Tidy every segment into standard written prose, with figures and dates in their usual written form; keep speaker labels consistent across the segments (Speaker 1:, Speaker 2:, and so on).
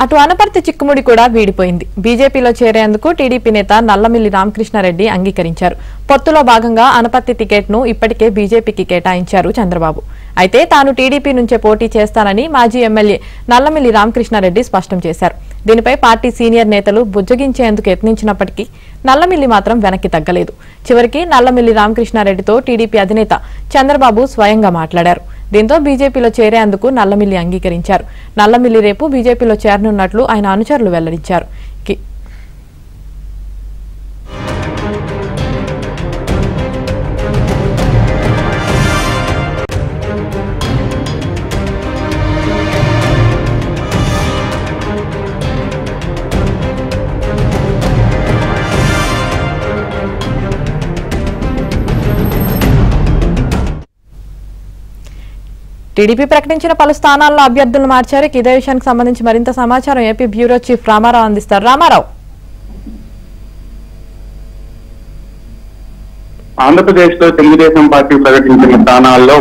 Speaker 1: అటు అనపర్తి చిక్కుముడి కూడా వీడిపోయింది. బీజేపీలో చేరేందుకు టీడీపీ నేత నల్లమిల్లి రామకృష్ణారెడ్డి అంగీకరించారు. పొత్తులో భాగంగా అనపర్తి టికెట్ను ఇప్పటికే బీజేపీకి కేటాయించారు చంద్రబాబు. అయితే తాను టీడీపీ నుంచే పోటీ చేస్తానని మాజీ ఎమ్మెల్యే నల్లమిల్లి రామకృష్ణారెడ్డి స్పష్టం చేశారు. దీనిపై పార్టీ సీనియర్ నేతలు బుజ్జగించేందుకు యత్నించినప్పటికీ నల్లమిల్లి మాత్రం వెనక్కి తగ్గలేదు. చివరికి నల్లమిల్లి రామకృష్ణారెడ్డితో టీడీపీ అధినేత చంద్రబాబు స్వయంగా మాట్లాడారు. దీంతో బీజేపీలో చేరేందుకు నల్లమిల్లి అంగీకరించారు. నల్లమిల్లి రేపు బీజేపీలో చేరనున్నట్లు ఆయన అనుచరులు వెల్లడించారు. టీడీపీ ప్రకటించిన పలు స్థానాల్లో అభ్యర్థులను మార్చారు. ఇదే విషయానికి సంబంధించి మరింత సమాచారం ఏపీ బ్యూరో చీఫ్ రామారావు అందిస్తారు. రామారావు,
Speaker 2: ఆంధ్రప్రదేశ్ లో తెలుగుదేశం పార్టీ ప్రకటించిన స్థానాల్లో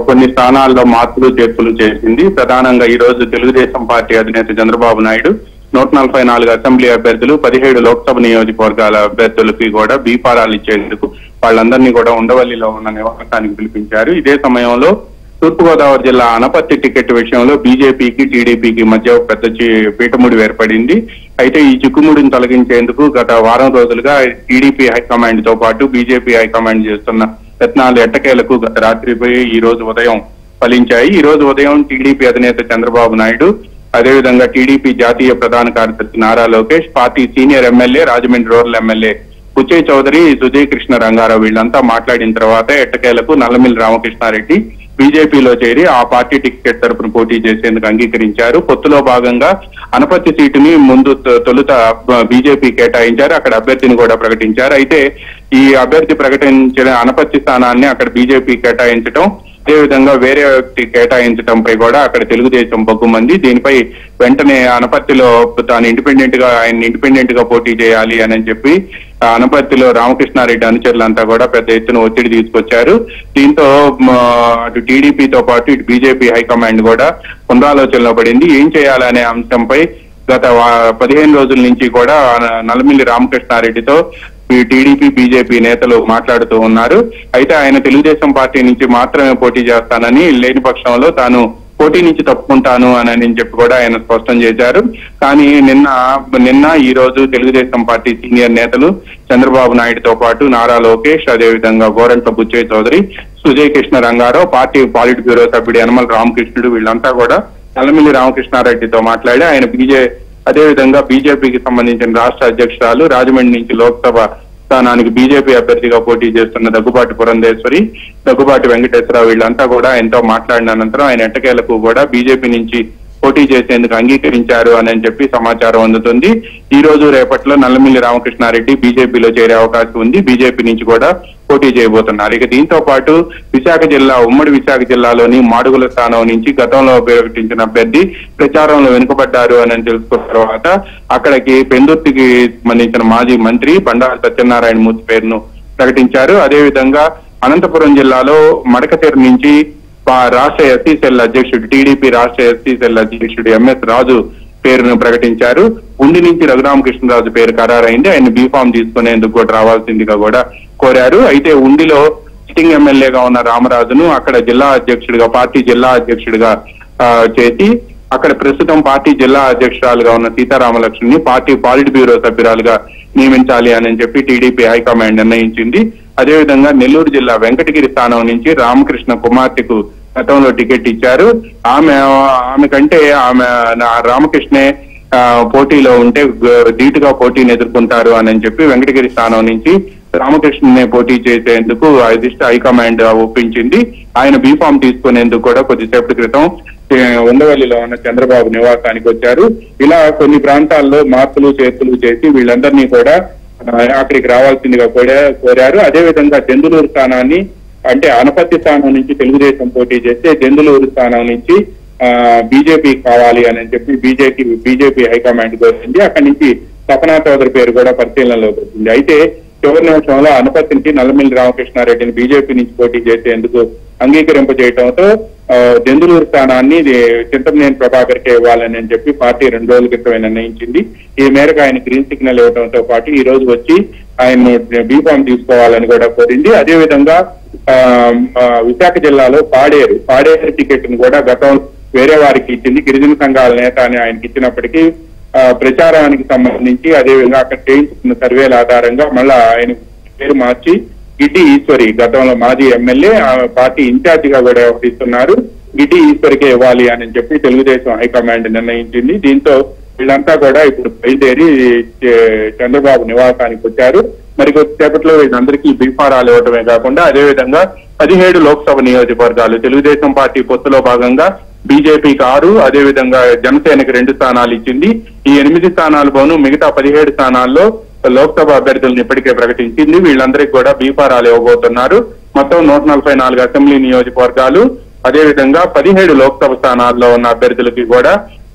Speaker 2: కొన్ని స్థానాల్లో మార్పులు చేర్పులు చేసింది. ప్రధానంగా ఈ రోజు తెలుగుదేశం పార్టీ అధినేత చంద్రబాబు నాయుడు 144 అసెంబ్లీ అభ్యర్థులు, 17 లోక్సభ నియోజకవర్గాల అభ్యర్థులకి కూడా బీఫారాలు ఇచ్చేందుకు వాళ్ళందరినీ కూడా ఉండవల్లిలో ఉన్న నివాసానికి పిలిపించారు. ఇదే సమయంలో తూర్పుగోదావరి జిల్లా అనపర్తి టికెట్ విషయంలో బీజేపీకి టీడీపీకి మధ్య పెద్ద పీఠముడి ఏర్పడింది. అయితే ఈ చిక్కుముడిని తొలగించేందుకు గత వారం రోజులుగా టీడీపీ హైకమాండ్ తో పాటు బీజేపీ హైకమాండ్ చేస్తున్న యత్నాలు ఎట్టకేలకు గత రాత్రిపై ఈ రోజు ఉదయం ఫలించాయి. ఈ రోజు ఉదయం టీడీపీ అధినేత చంద్రబాబు నాయుడు, అదేవిధంగా టీడీపీ జాతీయ ప్రధాన కార్యదర్శి Nara Lokesh, party senior MLA Rajahmundry rural MLA Buchaiah Chowdary, Sujay Krishna Rangarao వీళ్ళంతా మాట్లాడిన తర్వాత ఎట్టకేలకు నల్లమిల్లి రామకృష్ణారెడ్డి బీజేపీలో చేరి ఆ పార్టీ టికెట్ తరపున పోటీ చేసేందుకు అంగీకరించారు. పొత్తులో భాగంగా అనపర్తి సీటుని ముందు తొలుత బీజేపీ కేటాయించారు. అక్కడ అభ్యర్థిని కూడా ప్రకటించారు. అయితే ఈ అభ్యర్థి ప్రకటించిన అనపర్తి స్థానాన్ని అక్కడ బీజేపీ కేటాయించడం, అదేవిధంగా వేరే వ్యక్తి కేటాయించడంపై కూడా అక్కడ తెలుగుదేశం బొగ్గుమంది. దీనిపై వెంటనే అనపర్తిలో తాను ఆయన ఇండిపెండెంట్ గా పోటీ చేయాలి అని చెప్పి అనపర్తిలో రామకృష్ణారెడ్డి అనుచరులంతా కూడా పెద్ద ఎత్తున ఒత్తిడి తీసుకొచ్చారు. దీంతో అటు టీడీపీతో పాటు ఇటు బీజేపీ హైకమాండ్ కూడా పునరాలోచనలో పడింది. ఏం చేయాలనే అంశంపై గత 15 రోజుల నుంచి కూడా నల్లమిల్లి రామకృష్ణారెడ్డితో టీడీపీ బీజేపీ నేతలు మాట్లాడుతూ ఉన్నారు. అయితే ఆయన తెలుగుదేశం పార్టీ నుంచి మాత్రమే పోటీ చేస్తానని, లేని పక్షంలో తాను పోటీ నుంచి తప్పుకుంటాను అని చెప్పి కూడా ఆయన స్పష్టం చేశారు. కానీ నిన్న ఈ రోజు తెలుగుదేశం పార్టీ సీనియర్ నేతలు చంద్రబాబు నాయుడుతో పాటు నారా లోకేష్, అదేవిధంగా గోరంట్ల బుచ్చయ్య చౌదరి, సుజయ్ కృష్ణ రంగారావు, పార్టీ పాలిట్ బ్యూరో సభ్యుడు యనమల రామకృష్ణుడు వీళ్ళంతా కూడా నల్లమిల్లి రామకృష్ణారెడ్డితో మాట్లాడి ఆయన అదేవిధంగా బీజేపీకి సంబంధించిన రాష్ట్ర అధ్యక్షురాలు, రాజమండ్రి నుంచి లోక్సభ స్థానానికి బీజేపీ అభ్యర్థిగా పోటీ చేస్తున్న దగ్గుబాటి పురంధేశ్వరి, దగ్గుబాటి వెంకటేశ్వరరావు వీళ్ళంతా కూడా ఆయనతో మాట్లాడిన అనంతరం ఆయన ఎట్టకేలకు కూడా బీజేపీ నుంచి పోటీ చేసేందుకు అంగీకరించారు అని చెప్పి సమాచారం అందుతుంది. ఈ రోజు రేపట్లో నల్లమిల్లి రామకృష్ణారెడ్డి బీజేపీలో చేరే అవకాశం ఉంది. బీజేపీ నుంచి కూడా పోటీ చేయబోతున్నారు. ఇక దీంతో పాటు ఉమ్మడి విశాఖ జిల్లాలోని మాడుగుల స్థానం నుంచి గతంలో ప్రకటించిన అభ్యర్థి ప్రచారంలో వెనుకబడ్డారు అని తెలుసుకున్న తర్వాత అక్కడికి పెందుర్తికి సంబంధించిన మాజీ మంత్రి బండారు సత్యనారాయణ మూర్తి పేరును ప్రకటించారు. అదేవిధంగా అనంతపురం జిల్లాలో మడకతెర నుంచి రాష్ట్ర ఎస్సీ సెల్ అధ్యక్షుడు, టీడీపీ రాష్ట్ర ఎస్సీ సెల్ అధ్యక్షుడు ఎంఎస్ రాజు పేరును ప్రకటించారు. ఉండి నుంచి రఘురామకృష్ణరాజు పేరు ఖరారైంది. ఆయన బీఫామ్ తీసుకునేందుకు కూడా రావాల్సిందిగా కూడా కోరారు. అయితే ఉండిలో సిట్టింగ్ ఎమ్మెల్యేగా ఉన్న రామరాజును అక్కడ పార్టీ జిల్లా అధ్యక్షుడిగా చేసి అక్కడ ప్రస్తుతం పార్టీ జిల్లా అధ్యక్షురాలుగా ఉన్న సీతారామలక్ష్మిని పార్టీ పాలిట్ బ్యూరో సభ్యురాలుగా నియమించాలి అని చెప్పి టీడీపీ హైకమాండ్ నిర్ణయించింది. అదేవిధంగా నెల్లూరు జిల్లా వెంకటగిరి స్థానం నుంచి రామకృష్ణ కుమార్తెకు గతంలో టికెట్ ఇచ్చారు. ఆమె కంటే రామకృష్ణే పోటీలో ఉంటే ధీటుగా పోటీని ఎదుర్కొంటారు అని చెప్పి వెంకటగిరి స్థానం నుంచి రామకృష్ణనే పోటీ చేసేందుకు అధిష్ట హైకమాండ్ ఒప్పించింది. ఆయన బీఫామ్ తీసుకునేందుకు కూడా కొద్దిసేపటి క్రితం ఉండవల్లిలో ఉన్న చంద్రబాబు నివాసానికి వచ్చారు. ఇలా కొన్ని ప్రాంతాల్లో మార్పులు చేర్పులు చేసి వీళ్ళందరినీ కూడా అక్కడికి రావాల్సిందిగా కోరారు. అదేవిధంగా దెందులూరు స్థానాన్ని, అంటే అనపర్తి స్థానం నుంచి తెలుగుదేశం పోటీ చేస్తే దెందులూరు స్థానం నుంచి బీజేపీ కావాలి అని చెప్పి బీజేపీ హైకమాండ్ కోరింది. అక్కడి నుంచి సపనా చౌదరి పేరు కూడా పరిశీలనలోకి వచ్చింది. అయితే చివరి నిమిషంలో అనపర్తి నుంచి నల్లమిల్లి రామకృష్ణారెడ్డిని బీజేపీ నుంచి పోటీ చేసేందుకు అంగీకరింపజేయడంతో దెందులూరు స్థానాన్ని చింతమనేని ప్రభాకర్ కే ఇవ్వాలని చెప్పి పార్టీ 2 రోజుల క్రితమే నిర్ణయించింది. ఈ మేరకు ఆయన గ్రీన్ సిగ్నల్ ఇవ్వడంతో పాటు ఈ రోజు వచ్చి ఆయన బీఫామ్ తీసుకోవాలని కూడా కోరింది. అదేవిధంగా విశాఖ జిల్లాలో పాడేరు టికెట్ ను కూడా గతం వేరే వారికి ఇచ్చింది. గిరిజన సంఘాల నేత అని ఆయనకి ఇచ్చినప్పటికీ ప్రచారానికి సంబంధించి అదేవిధంగా అక్కడ చేయించుకున్న సర్వేల ఆధారంగా మళ్ళా ఆయన పేరు మార్చి గిడ్డి ఈశ్వరి, గతంలో మాజీ ఎమ్మెల్యే, పార్టీ ఇన్ఛార్జ్ గా కూడా వ్యవహరిస్తున్నారు, గిడ్డి ఈశ్వరికే ఇవ్వాలి అని చెప్పి తెలుగుదేశం హైకమాండ్ నిర్ణయించింది. దీంతో వీళ్ళంతా కూడా ఇప్పుడు బయలుదేరి చంద్రబాబు నివాసానికి వచ్చారు. మరి కొద్దిసేపట్లో వీళ్ళందరికీ బీఫారాలు ఇవ్వటమే కాకుండా అదేవిధంగా 17 లోక్సభ నియోజకవర్గాలు తెలుగుదేశం పార్టీ పొత్తులో భాగంగా బీజేపీకి 6, అదేవిధంగా జనసేనకి 2 స్థానాలు ఇచ్చింది. ఈ 8 స్థానాలు పోను మిగతా 17 స్థానాల్లో లోక్సభ అభ్యర్థులను ఇప్పటికే ప్రకటించింది. వీళ్ళందరికీ కూడా బీఫారాలు ఇవ్వబోతున్నారు. మొత్తం 144 అసెంబ్లీ నియోజకవర్గాలు, అదేవిధంగా 17 లోక్సభ స్థానాల్లో ఉన్న అభ్యర్థులకి కూడా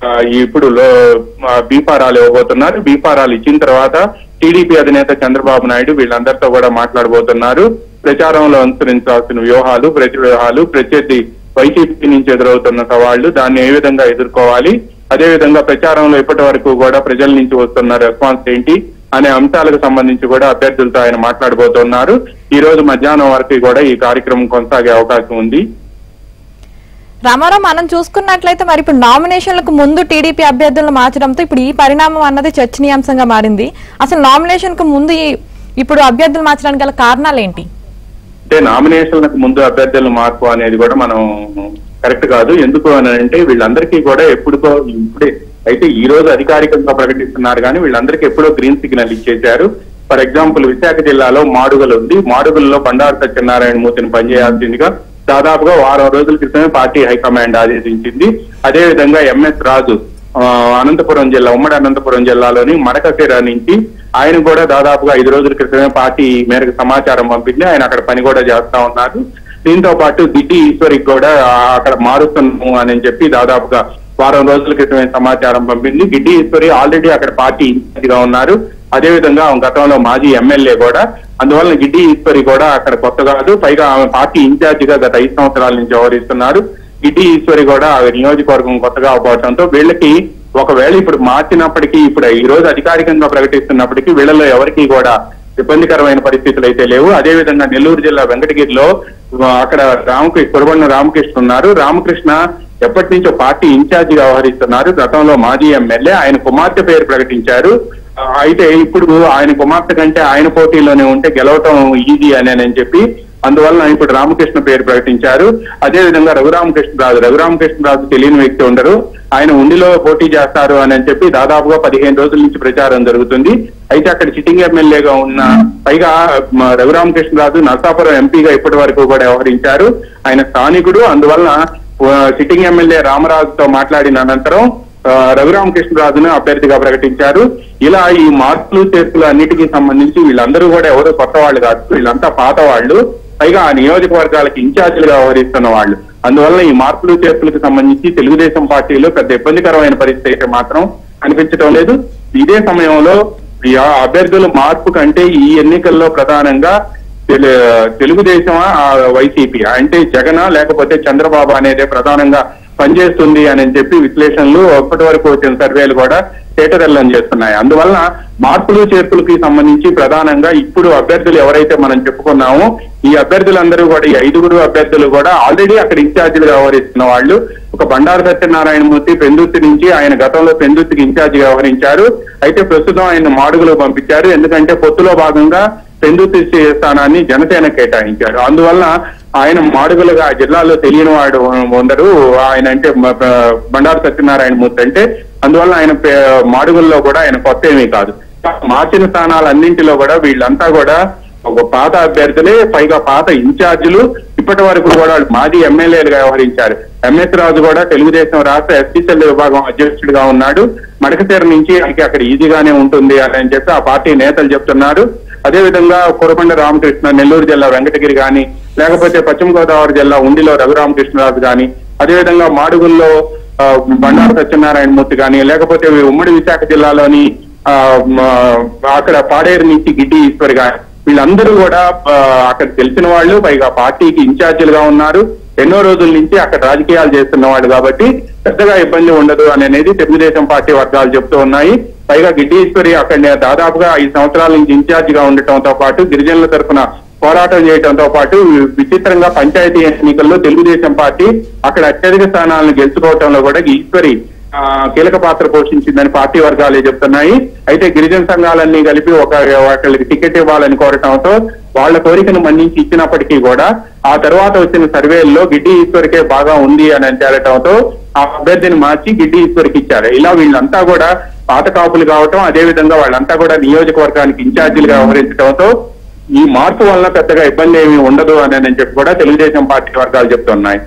Speaker 2: ఇప్పుడు బీఫారాలు ఇవ్వబోతున్నారు. బీఫారాలు ఇచ్చిన తర్వాత టీడీపీ అధినేత చంద్రబాబు నాయుడు వీళ్ళందరితో కూడా మాట్లాడబోతున్నారు. ప్రచారంలో అనుసరించాల్సిన వ్యూహాలు, ప్రత్యర్థి వైసీపీ నుంచి ఎదురవుతున్న సవాళ్లు, దాన్ని ఏ విధంగా ఎదుర్కోవాలి, అదేవిధంగా ప్రచారంలో ఇప్పటి వరకు కూడా ప్రజల నుంచి వస్తున్న రెస్పాన్స్ ఏంటి అనే అంశాలకు సంబంధించి కూడా అభ్యర్థులతో ఆయన మాట్లాడబోతున్నారు. ఈ రోజు మధ్యాహ్నం వరకు కూడా ఈ కార్యక్రమం కొనసాగే అవకాశం ఉంది.
Speaker 1: రామారావు, మనం చూసుకున్నట్లయితే మరి ఇప్పుడు నామినేషన్లకు ముందు టీడీపీ అభ్యర్థులను మార్చడంతో ఇప్పుడు ఈ పరిణామం అన్నది చర్చనీయాంశంగా మారింది. అసలు నామినేషన్ కు ముందు ఇప్పుడు అభ్యర్థులు మార్చడానికి గల కారణాలు ఏంటి?
Speaker 2: అంటే నామినేషన్లకు ముందు అభ్యర్థుల మార్పు అనేది కూడా మనం కరెక్ట్ కాదు. ఎందుకు అని అంటే వీళ్ళందరికీ కూడా ఇప్పుడే అయితే ఈ రోజు అధికారికంగా ప్రకటిస్తున్నారు కానీ వీళ్ళందరికీ ఎప్పుడో గ్రీన్ సిగ్నల్ ఇచ్చేశారు. ఫర్ ఎగ్జాంపుల్ విశాఖ జిల్లాలో మాడుగులు ఉంది. మాడుగుల్లో బండారు సత్యనారాయణ మూర్తిని పనిచేయాల్సిందిగా దాదాపుగా 10 రోజుల క్రితమే పార్టీ హైకమాండ్ ఆదేశించింది. అదేవిధంగా ఎంఎస్ రాజు ఉమ్మడి అనంతపురం జిల్లాలోని మడకశిర నుంచి ఆయన కూడా దాదాపుగా 5 రోజుల క్రితమే పార్టీ మేరకు సమాచారం పంపింది. ఆయన అక్కడ పని కూడా చేస్తా ఉన్నారు. దీంతో పాటు గిడ్డి ఈశ్వరికి కూడా అక్కడ మారుస్తున్నాము అని చెప్పి దాదాపుగా 10 రోజుల క్రితమే సమాచారం పంపింది. గిడ్డి ఈశ్వరి ఆల్రెడీ అక్కడ పార్టీ ఇన్ఛార్జిగా ఉన్నారు. అదేవిధంగా గతంలో మాజీ ఎమ్మెల్యే కూడా. అందువల్ల గిడ్డి ఈశ్వరి కూడా అక్కడ కొత్త కాదు, పైగా ఆమె పార్టీ ఇన్ఛార్జిగా గత 5 సంవత్సరాల నుంచి వ్యవహరిస్తున్నారు. గిడ్డి ఈశ్వరి కూడా నియోజకవర్గం కొత్తగా అవడంతో వీళ్ళకి ఒకవేళ ఇప్పుడు మార్చినప్పటికీ ఇప్పుడు ఈ రోజు అధికారికంగా ప్రకటిస్తున్నప్పటికీ వీళ్ళలో ఎవరికి కూడా ఇబ్బందికరమైన పరిస్థితులు అయితే లేవు. అదేవిధంగా నెల్లూరు జిల్లా వెంకటగిరిలో అక్కడ కురబండ రామకృష్ణ ఉన్నారు. రామకృష్ణ ఎప్పటి నుంచో పార్టీ ఇన్ఛార్జిగా వ్యవహరిస్తున్నారు. గతంలో మాజీ ఎమ్మెల్యే. ఆయన కుమార్తె పేరు ప్రకటించారు. అయితే ఇప్పుడు ఆయన కుమార్తె కంటే ఆయన పోటీలోనే ఉంటే గెలవటం ఈజీ అని చెప్పి అందువల్ల ఇప్పుడు రామకృష్ణ పేరు ప్రకటించారు. అదేవిధంగా రఘురామకృష్ణరాజు తెలియని వ్యక్తి ఉండరు. ఆయన ఉండిలో పోటీ చేస్తారు అని చెప్పి దాదాపుగా 15 రోజుల నుంచి ప్రచారం జరుగుతుంది. అయితే అక్కడ సిట్టింగ్ ఎమ్మెల్యేగా ఉన్న పైగా రఘురామకృష్ణరాజు నరసాపురం ఎంపీగా ఇప్పటి వరకు కూడా వ్యవహరించారు. ఆయన స్థానికుడు. అందువల్ల సిట్టింగ్ ఎమ్మెల్యే రామరాజుతో మాట్లాడిన అనంతరం రఘురామకృష్ణరాజును అభ్యర్థిగా ప్రకటించారు. ఇలా ఈ మార్పులు చేర్పులు అన్నిటికీ సంబంధించి వీళ్ళందరూ కూడా ఎవరు కొత్త వాళ్ళు కాదు, వీళ్ళంతా పాత వాళ్ళు, పైగా ఆ నియోజకవర్గాలకు ఇన్ఛార్జీలుగా వ్యవహరిస్తున్న వాళ్ళు. అందువల్ల ఈ మార్పులు చేర్పులకు సంబంధించి తెలుగుదేశం పార్టీలో పెద్ద ఇబ్బందికరమైన పరిస్థితి అయితే మాత్రం అనిపించడం లేదు. ఇదే సమయంలో అభ్యర్థుల మార్పు కంటే ఈ ఎన్నికల్లో ప్రధానంగా తెలుగుదేశమా వైసీపీ అంటే జగన్ లేకపోతే చంద్రబాబు అనేదే ప్రధానంగా పనిచేస్తుంది అని చెప్పి విశ్లేషణలు ఇప్పటి వరకు వచ్చిన సర్వేలు కూడా తేటతెల్లం చేస్తున్నాయి. అందువల్ల మార్పులు చేర్పులకి సంబంధించి ప్రధానంగా ఇప్పుడు అభ్యర్థులు ఎవరైతే మనం చెప్పుకున్నామో ఈ అభ్యర్థులందరూ కూడా ఈ 5 అభ్యర్థులు కూడా ఆల్రెడీ అక్కడ ఇన్ఛార్జీలుగా వ్యవహరిస్తున్న వాళ్ళు. ఒక బండారు సత్యనారాయణమూర్తి పెందుర్తి నుంచి, ఆయన గతంలో పెందుర్తికి ఇన్ఛార్జిగా వ్యవహరించారు. అయితే ప్రస్తుతం ఆయన మాడుగులో పంపించారు. ఎందుకంటే పొత్తులో భాగంగా పెందుర్తి స్థానాన్ని జనసేన కేటాయించారు. అందువల్ల ఆయన మాడుగులుగా జిల్లాలో తెలియని వాడు ఉండరు. ఆయన అంటే బండారు సత్యనారాయణమూర్తి అంటే. అందువల్ల ఆయన మాడుగుల్లో కూడా ఆయన కొత్త ఏమీ కాదు. మార్చిన స్థానాలన్నింటిలో కూడా వీళ్ళంతా కూడా ఒక పాత అభ్యర్థులే, పైగా పాత ఇన్ఛార్జీలు. ఇప్పటి వరకు కూడా మాజీ ఎమ్మెల్యేలుగా వ్యవహరించారు. ఎంఎస్ రాజు కూడా తెలుగుదేశం రాష్ట్ర ఎస్పీసీఎల్ విభాగం అధ్యక్షుడిగా ఉన్నాడు. మడకశిర నుంచి అక్కడ ఈజీగానే ఉంటుంది అని చెప్పి ఆ పార్టీ నేతలు చెప్తున్నారు. అదేవిధంగా కురబండ రామకృష్ణ నెల్లూరు జిల్లా వెంకటగిరి గాని, లేకపోతే పశ్చిమ గోదావరి జిల్లా ఉండిలో రఘురామకృష్ణరాజు గాని, అదేవిధంగా మాడుగుల్లో బండారు సత్యనారాయణమూర్తి గాని, లేకపోతే ఉమ్మడి విశాఖ జిల్లాలోని అక్కడ పాడేరు నుంచి గిడ్డి ఈశ్వర్ గాని, వీళ్ళందరూ కూడా అక్కడ తెలిసిన వాళ్ళు, పైగా పార్టీకి ఇన్ఛార్జీలుగా ఉన్నారు. ఎన్నో రోజుల నుంచి అక్కడ రాజకీయాలు చేస్తున్నవాడు కాబట్టి పెద్దగా ఇబ్బంది ఉండదు అనేది తెలుగుదేశం పార్టీ వర్గాలు చెప్తూ ఉన్నాయి. పైగా గిడ్డి ఈశ్వరి అక్కడ దాదాపుగా 5 సంవత్సరాల నుంచి ఇన్ఛార్జ్ గా ఉండటంతో పాటు గిరిజనుల తరఫున పోరాటం చేయడంతో పాటు విచిత్రంగా పంచాయతీ ఎన్నికల్లో తెలుగుదేశం పార్టీ అక్కడ అత్యధిక స్థానాలను గెలుచుకోవడంలో కూడా ఈశ్వరి కీలక పాత్ర పోషించిందని పార్టీ వర్గాలే చెప్తున్నాయి. అయితే గిరిజన సంఘాలన్నీ కలిపి ఒకళ్ళకి టికెట్ ఇవ్వాలని కోరటంతో వాళ్ళ కోరికను మన్నించి ఇచ్చినప్పటికీ కూడా ఆ తర్వాత వచ్చిన సర్వేల్లో గిడ్డి ఈశ్వరికే బాగా ఉంది అని తేలటంతో ఆ అభ్యర్థిని మార్చి గిడ్డి ఈశ్వరికి ఇచ్చారు. ఇలా వీళ్ళంతా కూడా పాత కాపులు కావటం, అదే విధంగా వాళ్ళంతా కూడా నియోజకవర్గానికి ఇన్ఛార్జీలుగా వ్యవహరించడంతో ఈ మార్పు వలన పెద్దగా ఇబ్బంది ఏమీ ఉండదు అని చెప్పి కూడా తెలుగుదేశం పార్టీ వర్గాలు చెప్తున్నాయి.